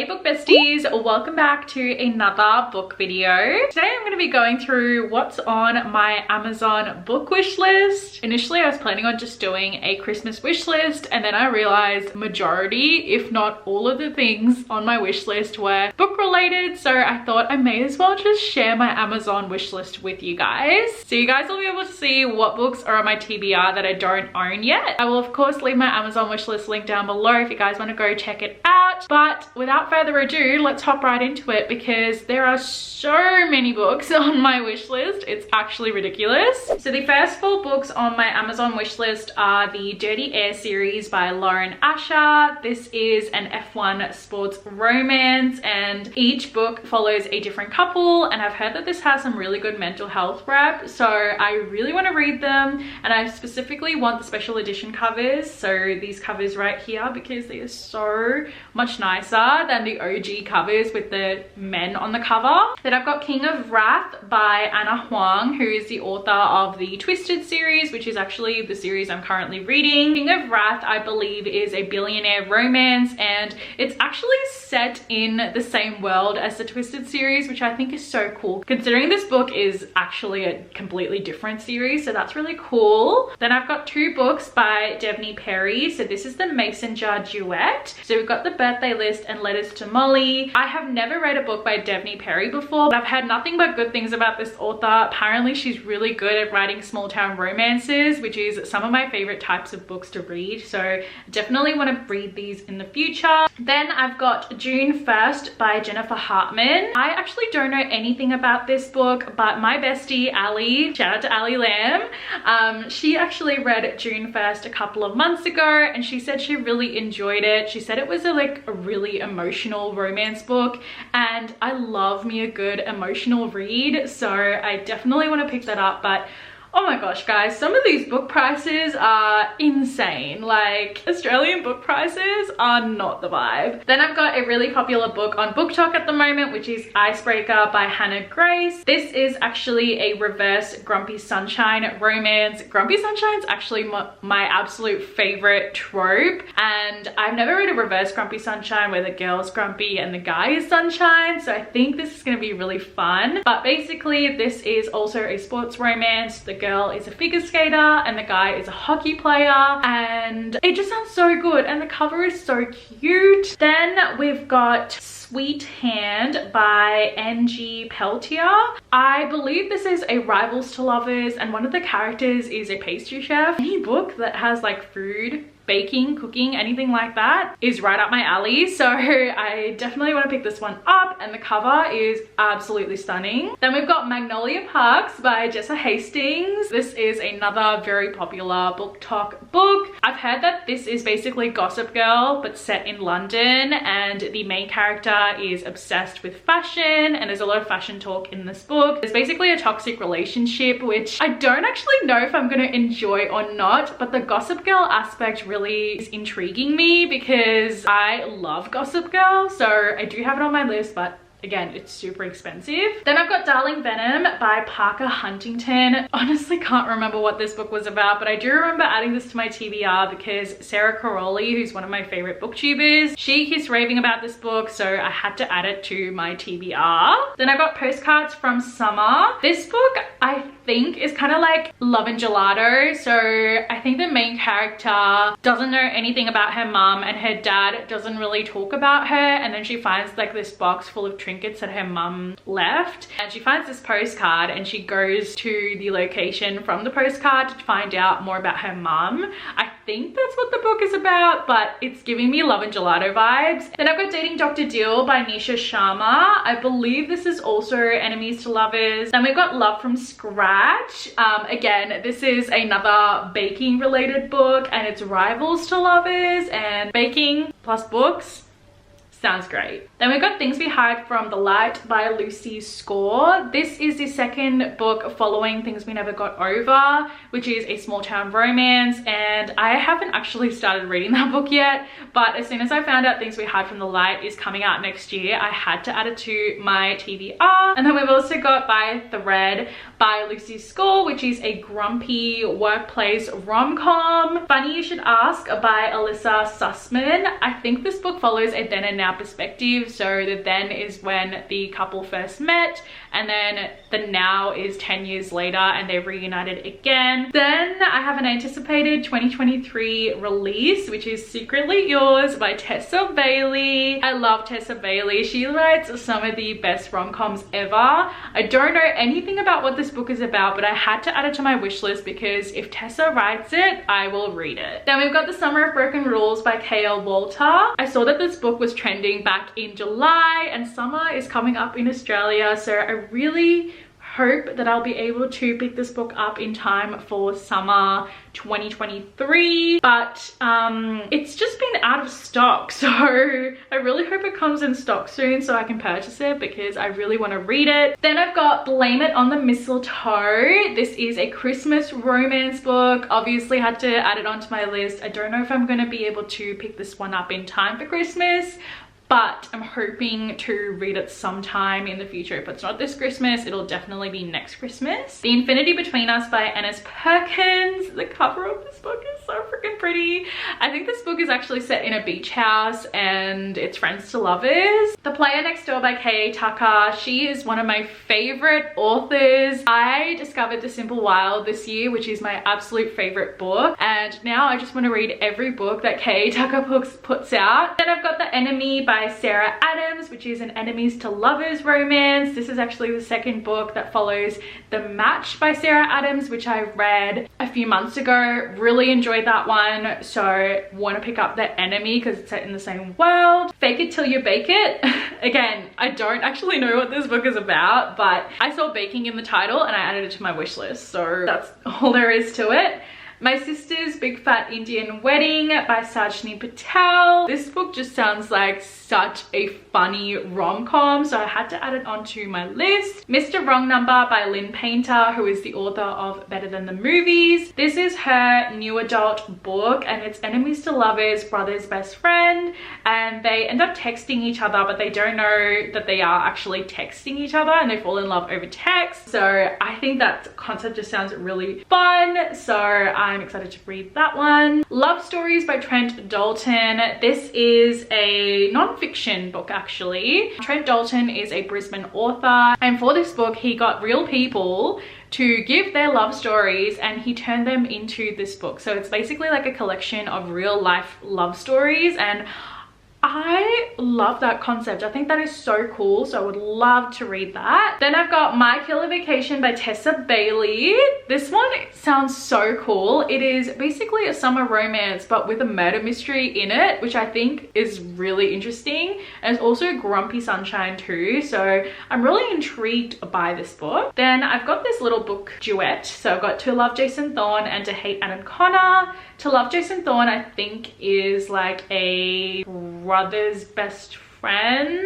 Hey book besties, welcome back to another book video. Today I'm going to be going through what's on my Amazon book wish list. Initially I was planning on just doing a Christmas wish list, and then I realized majority, if not all of the things on my wish list were book related, so I thought I may as well just share my Amazon wish list with you guys. So you guys will be able to see what books are on my TBR that I don't own yet. I will of course leave my Amazon wish list link down below if you guys want to go check it out. But without further ado, let's hop right into it because there are so many books on my wish list. It's actually ridiculous. So the first 4 books on my Amazon wish list are the Dirty Air series by Lauren Asher. This is an F1 sports romance and each book follows a different couple, and I've heard that this has some really good mental health rep, so I really want to read them, and I specifically want the special edition covers, so these covers right here, because they are so much nicer than the OG covers with the men on the cover. Then I've got King of Wrath by Anna Huang, who is the author of the Twisted series, which is actually the series I'm currently reading. King of Wrath, I believe, is a billionaire romance, and it's actually set in the same world as the Twisted series, which I think is so cool, considering this book is actually a completely different series, so that's really cool. Then I've got 2 books by Devney Perry. So this is the Mason Jar Duet. So we've got The Birthday List and Letters to Molly. I have never read a book by Devney Perry before, but I've heard nothing but good things about this author. Apparently she's really good at writing small town romances, which is some of my favorite types of books to read, so definitely want to read these in the future. Then I've got June 1st by Jennifer Hartman. I actually don't know anything about this book, but my bestie Ali, shout out to Ali Lamb, she actually read June 1st a couple of months ago and she said she really enjoyed it. She said it was a really emotional romance book, and I love me a good emotional read, so I definitely want to pick that up. But oh my gosh guys, some of these book prices are insane. Like, Australian book prices are not the vibe. Then I've got a really popular book on BookTok at the moment, which is Icebreaker by Hannah Grace. This is actually a reverse Grumpy Sunshine romance. Grumpy Sunshine's actually my absolute favorite trope, and I've never read a reverse Grumpy Sunshine where the girl's grumpy and the guy is sunshine, so I think this is going to be really fun. But basically this is also a sports romance. The girl is a figure skater and the guy is a hockey player, and it just sounds so good, and the cover is so cute. Then we've got Sweet Hand by Angie Peltier. I believe this is a Rivals to Lovers, and one of the characters is a pastry chef. Any book that has like food, baking, cooking, anything like that is right up my alley, so I definitely want to pick this one up, and the cover is absolutely stunning. Then we've got Magnolia Parks by Jessa Hastings. This is another very popular BookTok book. I've heard that this is basically Gossip Girl but set in London, and the main character is obsessed with fashion, and there's a lot of fashion talk in this book. There's basically a toxic relationship, which I don't actually know if I'm going to enjoy or not, but the Gossip Girl aspect really is intriguing me because I love Gossip Girl, so I do have it on my list, but again, it's super expensive. Then I've got Darling Venom by Parker Huntington. Honestly can't remember what this book was about, but I do remember adding this to my TBR because Sarah Caroli, who's one of my favorite booktubers, she keeps raving about this book, so I had to add it to my TBR. Then I've got Postcards from Summer. This book I think is kind of like Love and Gelato. So I think the main character doesn't know anything about her mum, and her dad doesn't really talk about her, and then she finds like this box full of trinkets that her mum left, and she finds this postcard and she goes to the location from the postcard to find out more about her mum. I think that's what the book is about, but it's giving me Love and Gelato vibes. Then I've got Dating Dr. Dill by Nisha Sharma. I believe this is also Enemies to Lovers. Then we've got Love from Scratch. Again, this is another baking related book, and it's Rivals to Lovers, and baking plus books sounds great. Then we've got Things We Hide from the Light by Lucy Score. This is the second book following Things We Never Got Over, which is a small town romance, and I haven't actually started reading that book yet, but as soon as I found out Things We Hide from the Light is coming out next year, I had to add it to my TBR. And then we've also got By Thread by Lucy Score, which is a grumpy workplace rom-com. Funny You Should Ask by Alyssa Sussman. I think this book follows a then and now now perspective. So the then is when the couple first met, and then the now is 10 years later and they're reunited again. Then I have an anticipated 2023 release, which is Secretly Yours by Tessa Bailey. I love Tessa Bailey. She writes some of the best rom-coms ever. I don't know anything about what this book is about, but I had to add it to my wish list because if Tessa writes it, I will read it. Then we've got The Summer of Broken Rules by K.L. Walter. I saw that this book was trending back in July, and summer is coming up in Australia, so I really hope that I'll be able to pick this book up in time for summer 2023, but it's just been out of stock, so I really hope it comes in stock soon so I can purchase it because I really want to read it. Then I've got Blame It on the Mistletoe. This is a Christmas romance book. Obviously had to add it onto my list. I don't know if I'm going to be able to pick this one up in time for Christmas, but I'm hoping to read it sometime in the future. If it's not this Christmas, it'll definitely be next Christmas. The Infinity Between Us by Ennis Perkins. The cover of this book is so freaking pretty. I think this book is actually set in a beach house and it's friends to lovers. The Player Next Door by K.A. Tucker. She is one of my favorite authors. I discovered The Simple Wild this year, which is my absolute favorite book, and now I just want to read every book that K.A. Tucker puts out. Then I've got The Enemy by Sarah Adams, which is an enemies to lovers romance. This is actually the second book that follows The Match by Sarah Adams, which I read a few months ago. Really enjoyed that one, so want to pick up The Enemy because it's set in the same world. Fake It Till You Bake It. Again, I don't actually know what this book is about, but I saw baking in the title and I added it to my wish list, so that's all there is to it. My Sister's Big Fat Indian Wedding by Sajni Patel. This book just sounds like such a funny rom-com, so I had to add it onto my list. Mr. Wrong Number by Lynn Painter, who is the author of Better Than the Movies. This is her new adult book and it's enemies to lovers, brother's best friend, and they end up texting each other, but they don't know that they are actually texting each other and they fall in love over text. So I think that concept just sounds really fun, so I'm excited to read that one. Love Stories by Trent Dalton. This is a non-fiction book actually. Trent Dalton is a Brisbane author, and for this book he got real people to give their love stories and he turned them into this book. So it's basically like a collection of real life love stories, and I love that concept. I think that is so cool, so I would love to read that. Then I've got My Killer Vacation by Tessa Bailey. This one sounds so cool. It is basically a summer romance but with a murder mystery in it, which I think is really interesting, and it's also Grumpy Sunshine too, so I'm really intrigued by this book. Then I've got this little book duet, so I've got To Love Jason Thorne and To Hate Adam Connor. To Love Jason Thorne I think is like a brother's best friend,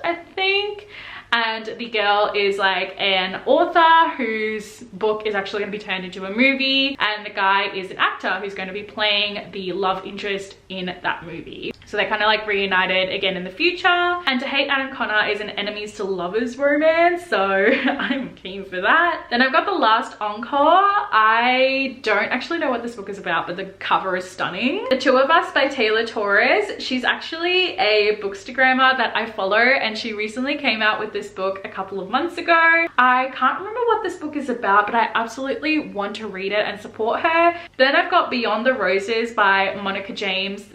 I think, and the girl is like an author whose book is actually going to be turned into a movie, and the guy is an actor who's going to be playing the love interest in that movie. So they're kind of like reunited again in the future. And To Hate Adam Connor is an enemies to lovers romance, so I'm keen for that. Then I've got The Last Encore. I don't actually know what this book is about, but the cover is stunning. The Two of Us by Taylor Torres. She's actually a bookstagrammer that I follow, and she recently came out with this book a couple of months ago. I can't remember what this book is about, but I absolutely want to read it and support her. Then I've got Beyond the Roses by Monica James.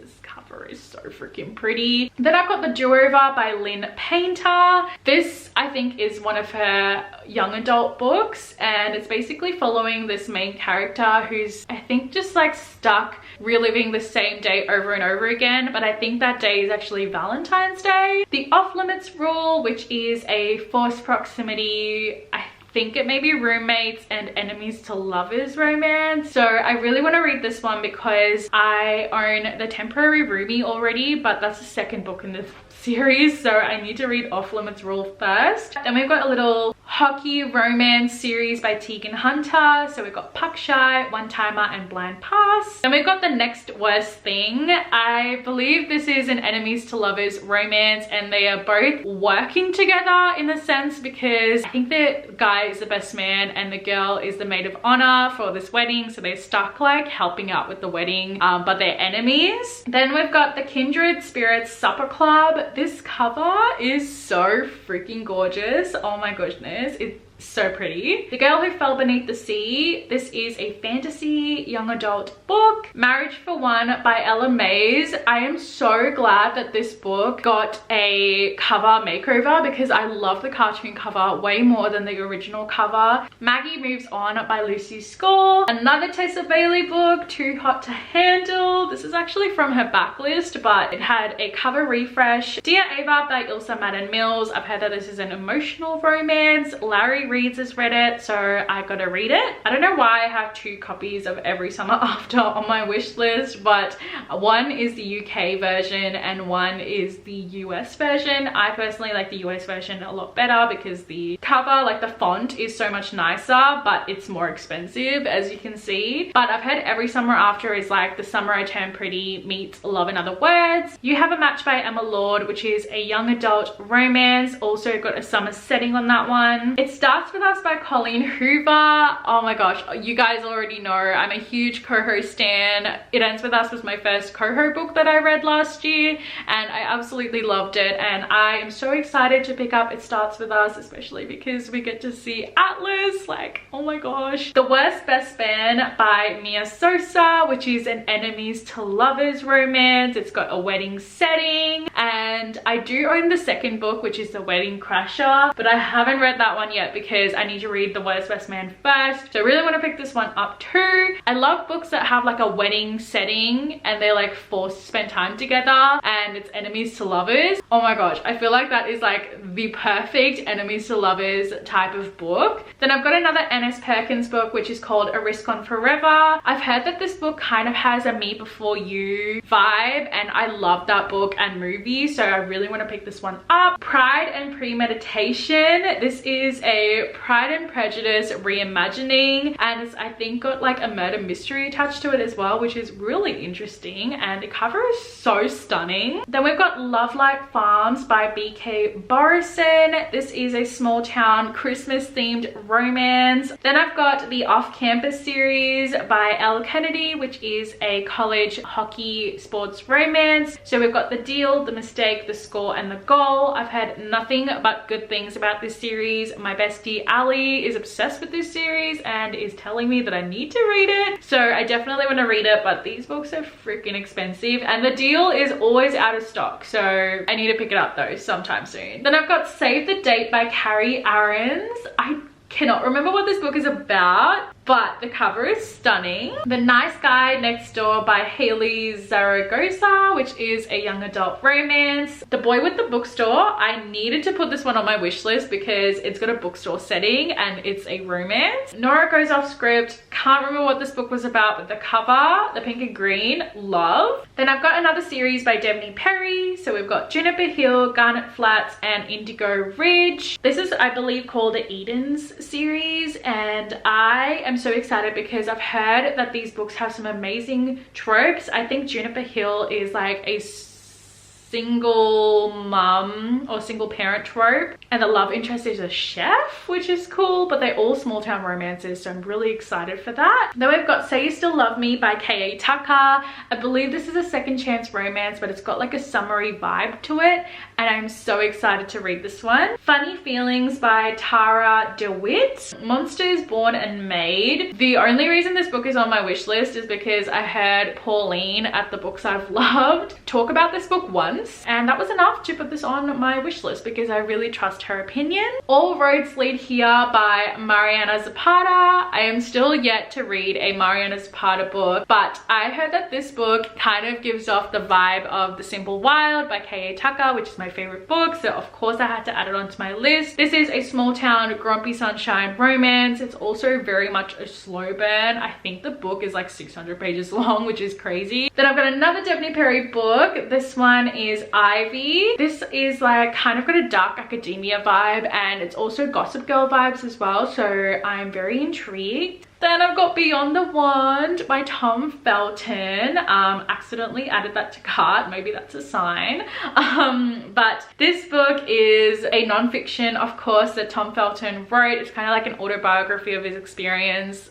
Is so freaking pretty. Then I've got The Do-Over by Lynn Painter. This I think is one of her young adult books, and it's basically following this main character who's I think just like stuck reliving the same day over and over again, but I think that day is actually Valentine's Day. The Off Limits Rule, which is a forced proximity, I think it may be roommates and enemies to lovers romance. So I really want to read this one because I own The Temporary Roomie already, but that's the second book in the series, so I need to read Off Limits Rule first. Then we've got a little hockey romance series by Tegan Hunter. So we've got Puck Shy, One Timer, and Blind Pass. Then we've got The Next Worst Thing. I believe this is an enemies to lovers romance, and they are both working together in a sense, because I think the guy is the best man and the girl is the maid of honor for this wedding. So they're stuck like helping out with the wedding, but they're enemies. Then we've got The Kindred Spirits Supper Club. This cover is so freaking gorgeous. Oh my goodness, it's so pretty. The Girl Who Fell Beneath the Sea. This is a fantasy young adult book. Marriage for One by Ella Mays. I am so glad that this book got a cover makeover, because I love the cartoon cover way more than the original cover. Maggie Moves On by Lucy Score. Another Tessa Bailey book, Too Hot to Handle. This is actually from her backlist, but it had a cover refresh. Dear Ava by Ilsa Madden Mills. I've heard that this is an emotional romance. Larry Reads has read it, so I gotta read it. I don't know why I have 2 copies of Every Summer After on my wish list, but one is the UK version and one is the US version. I personally like the US version a lot better because the cover, like the font, is so much nicer, but it's more expensive, as you can see. But I've heard Every Summer After is like The Summer I Turned Pretty meets Love in Other Words. You Have a Match by Emma Lord, which is a young adult romance. Also got a summer setting on that one. It Starts With Us by Colleen Hoover. Oh my gosh, you guys already know I'm a huge Coho stan. It Ends With Us was my first Coho book that I read last year, and I absolutely loved it, and I am so excited to pick up It Starts With Us, especially because we get to see Atlas. Like, oh my gosh. The Worst Best Man by Mia Sosa, which is an enemies to lovers romance. It's got a wedding setting, and I do own the second book, which is The Wedding Crasher, but I haven't read that one yet because I need to read The Worst Best Man first. So I really want to pick this one up too. I love books that have like a wedding setting and they're like forced to spend time together, and it's enemies to lovers. Oh my gosh, I feel like that is like the perfect enemies to lovers type of book. Then I've got another N.S. Perkins book, which is called A Risk on Forever. I've heard that this book kind of has a Me Before You vibe, and I love that book and movie, so I really want to pick this one up. Pride and Premeditation. This is a Pride and Prejudice reimagining, and it's, I think, got like a murder mystery attached to it as well, which is really interesting, and the cover is so stunning. Then we've got Love Like Farms by B.K. Borison. This is a small town Christmas themed romance. Then I've got the Off Campus series by Elle Kennedy, which is a college hockey sports romance. So we've got The Deal, The Mistake, The Score, and The Goal. I've had nothing but good things about this series. My bestie Ali is obsessed with this series and is telling me that I need to read it, so I definitely want to read it, but these books are freaking expensive, and The Deal is always out of stock, so I need to pick it up though sometime soon. Then I've got Save the Date by Carrie Aarons. I cannot remember what this book is about, but the cover is stunning. The Nice Guy Next Door by Haley Zaragoza, which is a young adult romance. The Boy with the Bookstore. I needed to put this one on my wish list because it's got a bookstore setting and it's a romance. Nora Goes Off Script. Can't remember what this book was about, but the cover, the pink and green, love. Then I've got another series by Debney Perry. So we've got Juniper Hill, Garnet Flats, and Indigo Ridge. This is, I believe, called the Edens series, and I am so excited because I've heard that these books have some amazing tropes. I think Juniper Hill is like a single mum or single parent trope, and the love interest is a chef, which is cool, but they're all small town romances, so I'm really excited for that. Then we've got Say You Still Love Me by K.A. Tucker. I believe this is a second chance romance, but it's got like a summery vibe to it, and I'm so excited to read this one. Funny Feelings by Tara DeWitt. Monsters Born and Made. The only reason this book is on my wish list is because I heard Pauline at the Books I've Loved talk about this book once, and that was enough to put this on my wish list because I really trust her opinion. All Roads Lead Here by Mariana Zapata. I am still yet to read a Mariana Zapata book, but I heard that this book kind of gives off the vibe of The Simple Wild by K.A. Tucker, which is my favorite book, so of course I had to add it onto my list. This is a small town Grumpy Sunshine romance. It's also very much a slow burn. I think the book is like 600 pages long, which is crazy. Then I've got another Debney Perry book. This one is is Ivy. This is like kind of got a dark academia vibe, and it's also Gossip Girl vibes as well, so I'm very intrigued. Then I've got Beyond the Wand by Tom Felton. Accidentally added that to cart, maybe that's a sign. But this book is a non-fiction, of course, that Tom Felton wrote. It's kind of like an autobiography of his experience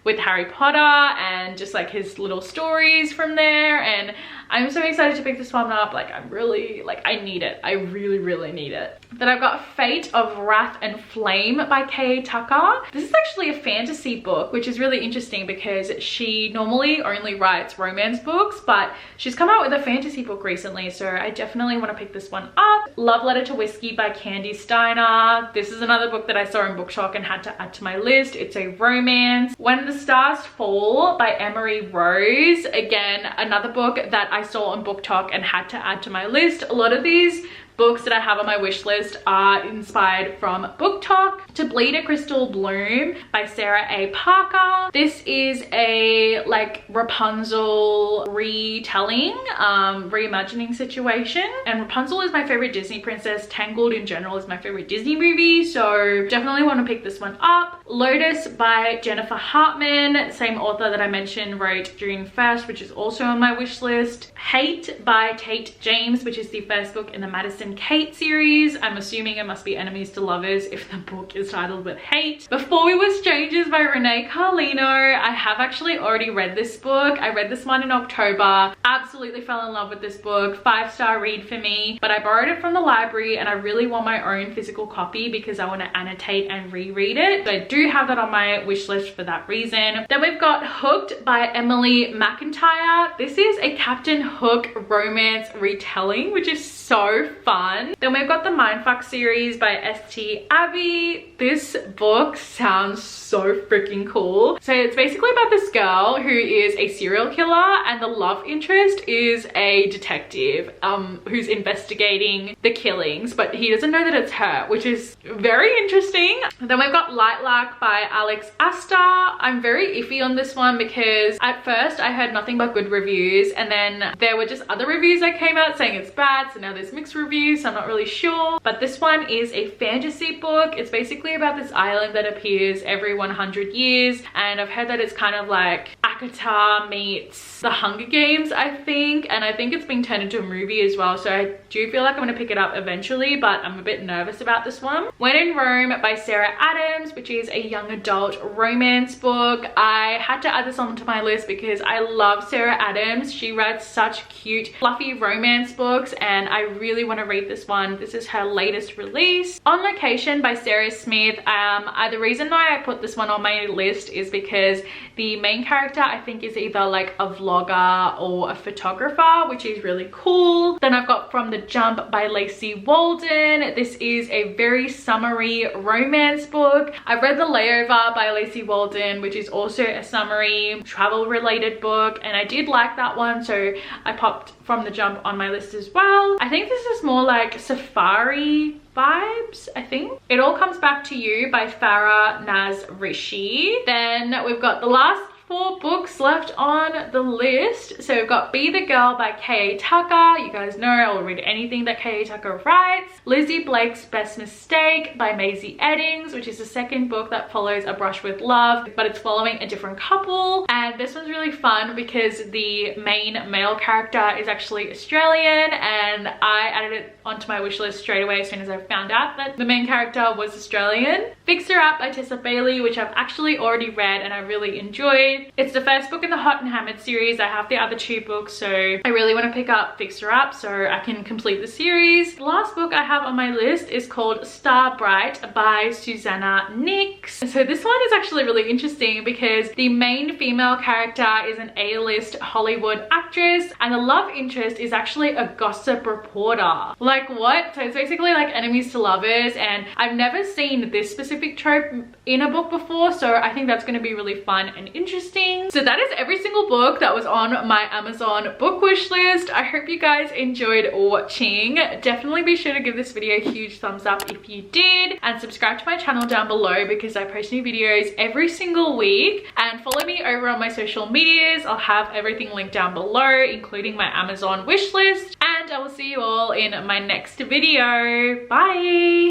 with Harry Potter and just like his little stories from there. And I'm so excited to pick this one up. Like, I'm really, like, I need it. I really need it. Then I've got Fate of Wrath and Flame by K.A. Tucker. This is actually a fantasy book, which is really interesting because she normally only writes romance books, but she's come out with a fantasy book recently, so I definitely want to pick this one up. Love Letter to Whiskey by Candy Steiner. This is another book that I saw in BookShock and had to add to my list. It's a romance. When the Stars Fall by Emery Rose. Again, another book that I saw on BookTok and had to add to my list. A lot of these books that I have on my wish list are inspired from BookTok. To Bleed a Crystal Bloom by Sarah A. Parker. This is a like Rapunzel retelling, reimagining situation. And Rapunzel is my favorite Disney princess. Tangled in general is my favorite Disney movie, so definitely want to pick this one up. Lotus by Jennifer Hartman, same author that I mentioned wrote June 1st, which is also on my wish list. Hate by Tate James, which is the first book in the Madison Kate series. I'm assuming it must be enemies to lovers if the book is titled with hate. Before We Were Strangers by Renee Carlino. I have actually already read this book. I read this one in October. Absolutely fell in love with this book. 5-star read for me, but I borrowed it from the library and I really want my own physical copy because I want to annotate and reread it. So I do have that on my wish list for that reason. Then we've got Hooked by Emily McIntyre. This is a Captain Hook romance retelling, which is so fun. Then we've got the Mindfuck series by S.T. Abbey. This book sounds so freaking cool. So it's basically about this girl who is a serial killer and the love interest is a detective who's investigating the killings, but he doesn't know that it's her, which is very interesting. Then we've got Lilac by Alex Astor. I'm very iffy on this one because at first I heard nothing but good reviews, and then there were just other reviews that came out saying it's bad, so now there's mixed reviews, so I'm not really sure. But this one is a fantasy book. It's basically about this island that appears every 100 years, and I've heard that it's kind of like ACOTAR meets The Hunger Games, I think, and I think it's being turned into a movie as well, so I do feel like I'm going to pick it up eventually, but I'm a bit nervous about this one. When in Rome by Sarah Adams, which is a young adult romance book. I had to add this onto my list because I love Sarah Adams. She writes such cute fluffy romance books and I really want to read this one. This is her latest release. On Location by Sarah Smith. The reason why I put this one on my list is because the main character I think is either like a vlogger or a photographer, which is really cool. Then I've got From the Jump by Lacey Walden. This is a very summery romance book. I've read The Layover by Lacey Walden, which is also a summery travel related book, and I did like that one, so I popped From the Jump on my list as well. I think this is more like safari vibes, I think. It All Comes Back to You by Farah Naz Rishi. Then we've got the last 4 books left on the list. So we've got Be the Girl by K.A. Tucker. You guys know I will read anything that K.A. Tucker writes. Lizzie Blake's Best Mistake by Maisie Eddings, which is the second book that follows A Brush with Love, but it's following a different couple. And this one's really fun because the main male character is actually Australian, and I added it onto my wish list straight away as soon as I found out that the main character was Australian. Fix Her Up by Tessa Bailey, which I've actually already read and I really enjoyed. It's the first book in the Hot and Hammered series. I have the other 2 books, so I really want to pick up Fix Her Up so I can complete the series. The last book I have on my list is called Star Bright by Susanna Nix. So this one is actually really interesting because the main female character is an A-list Hollywood actress and the love interest is actually a gossip reporter. Like what? So it's basically like enemies to lovers, and I've never seen this specific trope in a book before, so I think that's going to be really fun and interesting. So that is every single book that was on my Amazon book wish list. I hope you guys enjoyed watching. Definitely be sure to give this video a huge thumbs up if you did, and subscribe to my channel down below because I post new videos every single week. And follow me over on my social medias. I'll have everything linked down below, including my Amazon wish list. And I will see you all in my next video. Bye.